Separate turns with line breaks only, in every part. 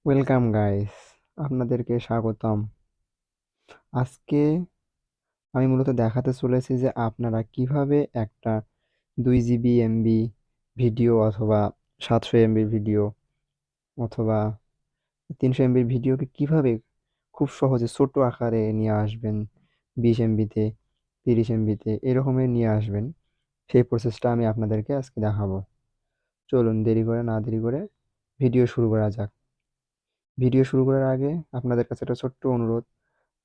Welcome guys, আপনাদেরকে স্বাগতম। আজকে আমি মূলত দেখাতে চলেছি যে আপনারা কিভাবে একটা 2 জিবি এমবি ভিডিও অথবা 700 এমবি ভিডিও অথবা 300 এমবির ভিডিওকে কিভাবে খুব সহজে ছোট আকারে নিয়ে আসবেন, 20 এমবিতে, 30 এমবিতে এরকমের নিয়ে আসবেন। সেই প্রসেসটা আমি আপনাদেরকে আজকে দেখাবো। চলুন দেরি করে ভিডিও শুরু করা যাক। ভিডিও শুরু করার আগে আপনাদের কাছে একটা ছোট্ট অনুরোধ,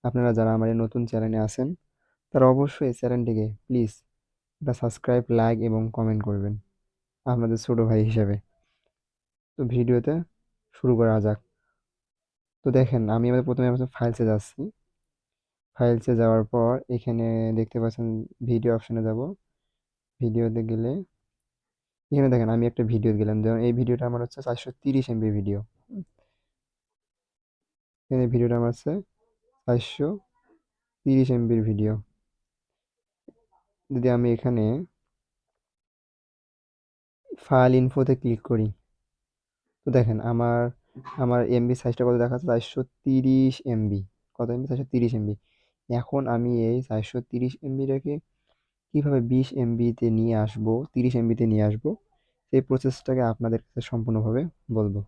আপনারা যারা আমার এই নতুন চ্যানেলে আছেন তারা অবশ্যই চ্যানেলটিকে প্লিজ একটা সাবস্ক্রাইব, লাইক এবং কমেন্ট করবেন আপনাদের ছোট ভাই হিসেবে। তো ভিডিওতে শুরু করা যাক। তো দেখেন, আমি আমাদের প্রথমে ফাইলসে যাচ্ছি। ফাইলসে যাওয়ার পর এখানে দেখতে পাচ্ছেন ভিডিও অপশনে যাব। ভিডিওতে গেলে এখানে দেখেন আমি একটা ভিডিও গেলাম, যেমন এই ভিডিওটা আমার হচ্ছে 430 এমবি ভিডিও। এখানে ভিডিওটা আমার হচ্ছে 430 এমবির ভিডিও। যদি আমি এখানে ফাইল ইনফোতে ক্লিক করি, তো দেখেন আমার আমার এমবি সাইজটা কত দেখাচ্ছে, 430 এমবি। কত এমবি? 430 এমবি। এখন আমি এই 430 এমবিটাকে কীভাবে 20 এমবিতে নিয়ে আসবো, 30 এমবিতে নিয়ে আসবো, সেই প্রসেসটাকে আপনাদের কাছে সম্পূর্ণভাবে বলবো।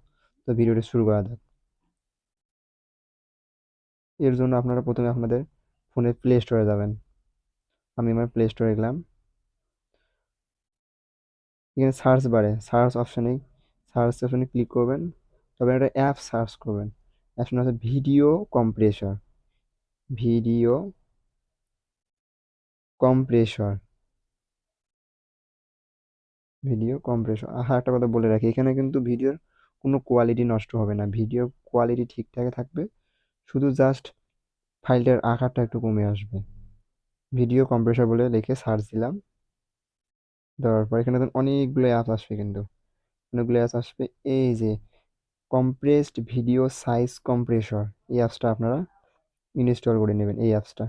তো ভিডিওটা শুরু করা যাক। এর জন্য আপনারা প্রথমে আপনাদের ফোনের প্লে স্টোরে যাবেন। আমি আমার প্লে স্টোরে গেলাম। এখানে সার্চ অপশনে ক্লিক করবেন। তবে একটা অ্যাপ সার্চ করবেন। অ্যাপসটা হচ্ছে ভিডিও কম্প্রেসর। একটা কথা বলে রাখি, এখানে কিন্তু ভিডিওর কোনো কোয়ালিটি নষ্ট হবে না, ভিডিও কোয়ালিটি ঠিকঠাক থাকবে, শুধু জাস্ট ফাইলটার আকারটা একটু কমে আসবে। ভিডিও কম্প্রেসর বলে লিখে সার্চ দিলাম। দেওয়ার পর এখানে দেখুন অনেকগুলো অ্যাপ আসবে, কিন্তু অনেকগুলো অ্যাপ আসবে। এই যে কম্প্রেসড ভিডিও সাইজ কম্প্রেসর, এই অ্যাপসটা আপনারা ইনস্টল করে নেবেন, এই অ্যাপসটা।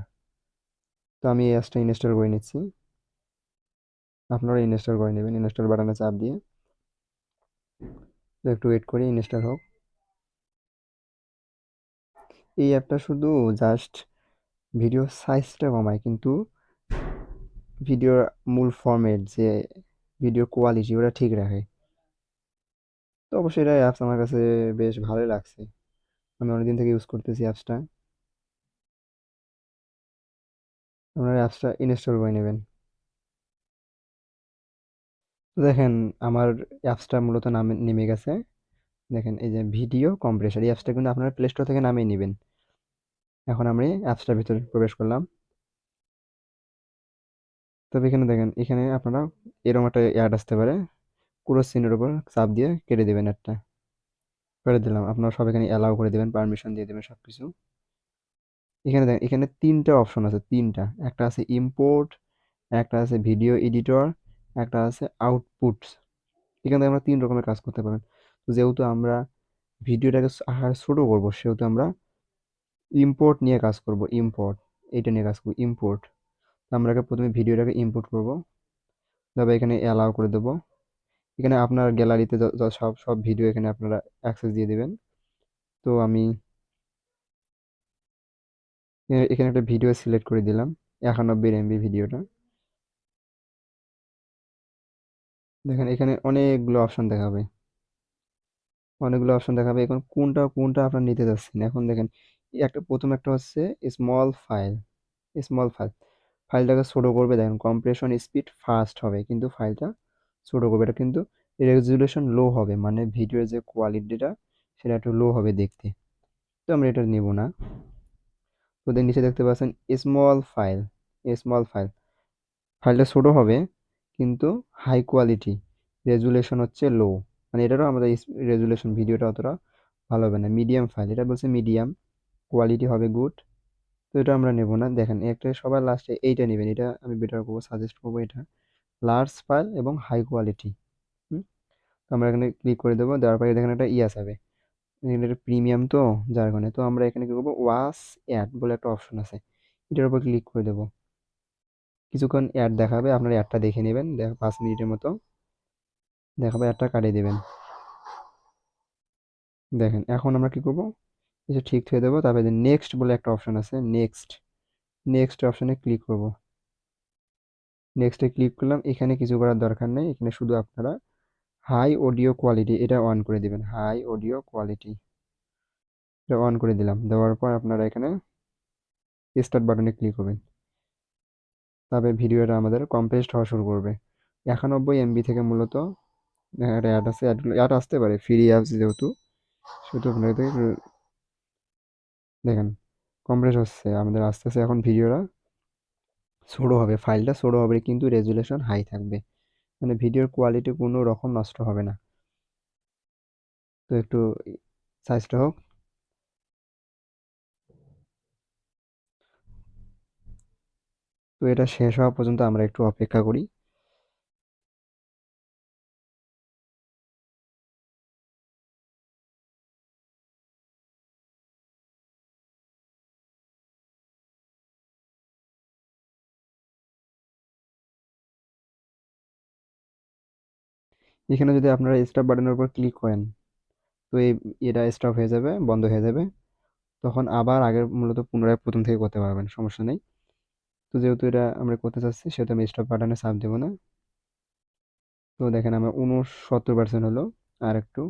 তো আমি এই অ্যাপসটা ইনস্টল করে নিচ্ছি। আপনারা ইনস্টল করে নেবেন ইনস্টল বাটনে চাপ দিয়ে। তো একটু ওয়েট করি ইনস্টল হোক। এই অ্যাপটা শুধু জাস্ট ভিডিও সাইজটা কমায়, কিন্তু ভিডিওর মূল ফরম্যাট যে ভিডিও কোয়ালিটি ওটা ঠিক রাখে। তো অবশ্যই এটা অ্যাপস আমার কাছে বেশ ভালোই লাগছে, আমি অনেকদিন থেকে ইউজ করতেছি অ্যাপসটা। আপনারা অ্যাপসটা ইনস্টল করে নেবেন। তো দেখেন আমার অ্যাপসটা মূলত নামে নেমে গেছে। দেখেন এই যে ভিডিও কম্প্রেসর, এই অ্যাপসটা কিন্তু আপনারা প্লে স্টোর থেকে নামিয়ে নেবেন। এখন আমি অ্যাপসটার ভিতরে প্রবেশ করলাম। তবে এখানে দেখেন, এখানে আপনারা এরকম একটা অ্যাড আসতে পারে, পুরো সিনের উপর চাপ দিয়ে কেটে দেবেন একটা। করে দিলাম, আপনারা সব এখানে অ্যালাউ করে দেবেন, পারমিশন দিয়ে দেবেন সব কিছু। এখানে দেখেন, এখানে তিনটা অপশন আছে, তিনটা। একটা আছে ইম্পোর্ট, একটা আছে ভিডিও এডিটর, একটা আছে আউটপুটস। এখানে আমরা তিন রকমের কাজ করতে পারেন। তো যেহেতু আমরা ভিডিওটাকে আকার ছোট করবো, সেহেতু আমরা ইম্পোর্ট নিয়ে কাজ করব। এইটা নিয়ে কাজ করবো, ইম্পোর্ট। আমরা প্রথমে ভিডিওটাকে ইম্পোর্ট করব। তবে এখানে অ্যালাউ করে দেবো। এখানে আপনার গ্যালারিতে সব সব ভিডিও এখানে আপনারা অ্যাক্সেস দিয়ে দেবেন। তো আমি এখানে একটা ভিডিও সিলেক্ট করে দিলাম, 91 এমবি ভিডিওটা। দেখেন এখানে অনেকগুলো অপশন দেখাবে এখন কোনটা কোনটা আপনার নিতে যাচ্ছেন। এখন দেখেন প্রথম একটা হচ্ছে স্মল ফাইল। স্মল ফাইল, ফাইলটাকে ছোট করবে। দেখেন কম্প্রেশন স্পিড ফাস্ট হবে, কিন্তু ফাইলটা ছোট করবে। এটা কিন্তু রেজুলেশন লো হবে, মানে ভিডিওর যে কোয়ালিটিটা সেটা একটু লো হবে দেখতে। তো আমরা এটা নিব না। ওদের নিচে দেখতে পাচ্ছেন স্মল ফাইল। ফাইলটা ছোট হবে কিন্তু হাই কোয়ালিটি, রেজুলেশন হচ্ছে লো, মানে এটারও আমাদের রেজুলেশন ভিডিওটা অতটা ভালো হবে না। মিডিয়াম ফাইল, এটা বলছে মিডিয়াম কোয়ালিটি হবে গুড। তো এটা আমরা নেব না। দেখেন একটা সবার লাস্টে এইটা নেবেন, এটা আমি বেটার করবো, সাজেস্ট করবো এটা। লার্জ ফাইল এবং হাই কোয়ালিটি। তো আমরা এখানে ক্লিক করে দেবো। দেওয়ার পরে দেখেন একটা ইয়াস হবে, এখানে একটা প্রিমিয়াম, তো যার কারণে তো আমরা এখানে কি করবো, ওয়াচ অ্যাড বলে একটা অপশন আছে, এটার উপর ক্লিক করে দেবো। কিছুক্ষণ অ্যাড দেখাবে, আপনার অ্যাডটা দেখে নেবেন, 5 মিনিটের মতো দেখাবে, অ্যাডটা কাটিয়ে দেবেন। দেখেন এখন আমরা কি করব, কিছু ঠিক হয়ে দেবো, তারপরে নেক্সট বলে একটা অপশন আছে, নেক্সট, নেক্সট অপশনে ক্লিক করব। নেক্সটে ক্লিক করলাম, এখানে কিছু করার দরকার নেই, এখানে শুধু আপনারা হাই অডিও কোয়ালিটি এটা অন করে দিবেন, হাই অডিও কোয়ালিটি এটা অন করে দিলাম। দেওয়ার পর আপনারা এখানে স্টার্ট বাটনে ক্লিক করবেন। তবে ভিডিওটা আমাদের কম্প্রেসড হওয়া শুরু করবে। 91 MB থেকে মূলত একটা অ্যাড আছে, অ্যাড আসতে পারে ফ্রি অ্যাপস যেহেতু, সেহেতু আপনাদের দেখেন কম্প্রেস হচ্ছে আমাদের আস্তে আস্তে। এখন ভিডিওটা ছোটো হবে, ফাইলটা ছোটো হবে কিন্তু রেজুলেশন হাই থাকবে, মানে ভিডিওর কোয়ালিটি কোনো রকম নষ্ট হবে না। তো একটু সাইজটা হোক। তো এটা শেষ হওয়া পর্যন্ত আমরা একটু অপেক্ষা করি। এখানে যদি আপনারা স্টপ বাটনের উপর ক্লিক করেন, তো এটা স্টপ হয়ে যাবে, বন্ধ হয়ে যাবে। তখন আবার আগের মূলত পুনরায় প্রথম থেকে করতে পারবেন, সমস্যা নেই। তো যেহেতু এটা আমরা করতে চাচ্ছি সেহেতু আমি স্টপ বাটনে চাপ দেবো না। তো দেখেন আমার 69% হলো। আর একটু,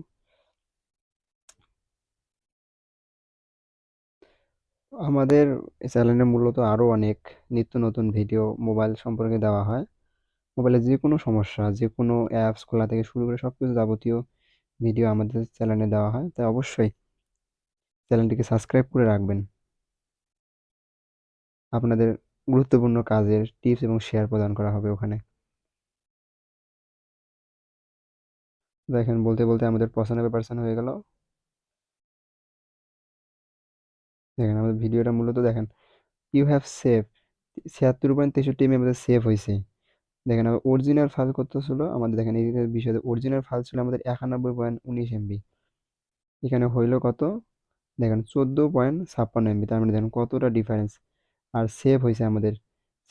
আমাদের চ্যানেলে মূলত আরও অনেক নিত্য নতুন ভিডিও মোবাইল সম্পর্কে দেওয়া হয়। মোবাইলে যে কোনো সমস্যা, যে কোনো অ্যাপস খোলা থেকে শুরু করে সব কিছু যাবতীয় ভিডিও আমাদের চ্যানেলে দেওয়া হয়, তাই অবশ্যই চ্যানেলটিকে সাবস্ক্রাইব করে রাখবেন। আপনাদের গুরুত্বপূর্ণ কাজের টিপস এবং শেয়ার প্রদান করা হবে ওখানে। দেখেন বলতে বলতে আমাদের 95% হয়ে গেল। দেখেন আমাদের ভিডিওটা মূলত দেখেন, ইউ হ্যাভ সেভ 76.63 আমাদের সেভ হয়েছে। দেখেন আমার অরিজিনাল ফাইল কত ছিল আমাদের, দেখেন এই বিষয়ে অরিজিনাল ফাইল ছিল আমাদের 91.19 MB, এখানে হইলো কত, দেখেন 14.56 MB। তার মানে দেখেন কতটা ডিফারেন্স। আর সেভ হয়েছে আমাদের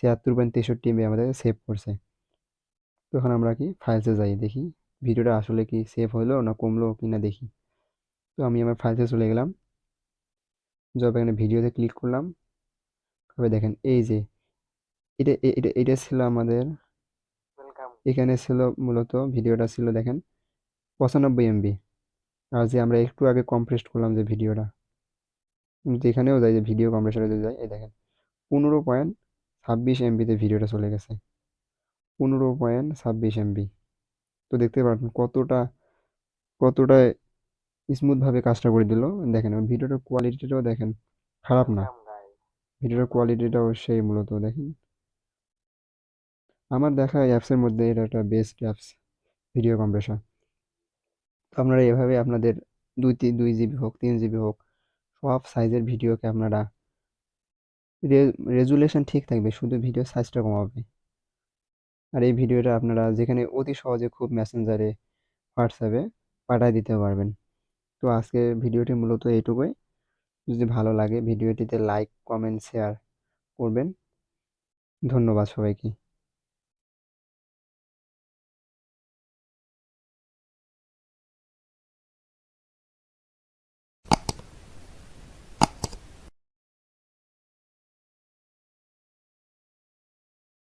76.63 MB আমাদের সেভ করছে। তখন আমরা কি ফাইলসে যাই দেখি ভিডিওটা আসলে কি সেভ হইলো না কমলো কি না দেখি। তো আমি আমার ফাইলসে চলে গেলাম, যখন এখানে ভিডিওতে ক্লিক করলাম, তবে দেখেন এই যে এটা ছিল আমাদের, এখানে ছিল মূলত ভিডিওটা ছিল দেখেন 95 MB। আর যে আমরা একটু আগে কম্প্রেস করলাম যে ভিডিওটা, কিন্তু এখানেও যাই যে ভিডিও কম্প্রেসরে যদি যাই, এই দেখেন 15.26 MB-তে ভিডিওটা চলে গেছে, 15.26 MB। তো দেখতে পারবেন কতটা কতটা স্মুথ ভাবে কাজটা করে দিল। দেখেন ভিডিওটার কোয়ালিটিটাও দেখেন খারাপ না, ভিডিওটার কোয়ালিটিটাও সেই মূলত দেখেন। আমার দেখা অ্যাপসের মধ্যে এটা একটা বেস্ট অ্যাপস ভিডিও কম্প্রেসর। তো আপনারা এভাবে আপনাদের 2 GB হোক 3 GB হোক সব সাইজের ভিডিওকে আপনারা, রেজুলেশন ঠিক থাকবে, শুধু ভিডিও সাইজটা কমাবে। আর এই ভিডিওটা আপনারা যেখানে অতি সহজে খুব মেসেঞ্জারে, হোয়াটসঅ্যাপে পাঠিয়ে দিতে পারবেন। তো আজকে ভিডিওটি মূলত এইটুকুই। যদি ভালো লাগে ভিডিওটিতে লাইক কমেন্ট শেয়ার করবেন। ধন্যবাদ সবাইকে।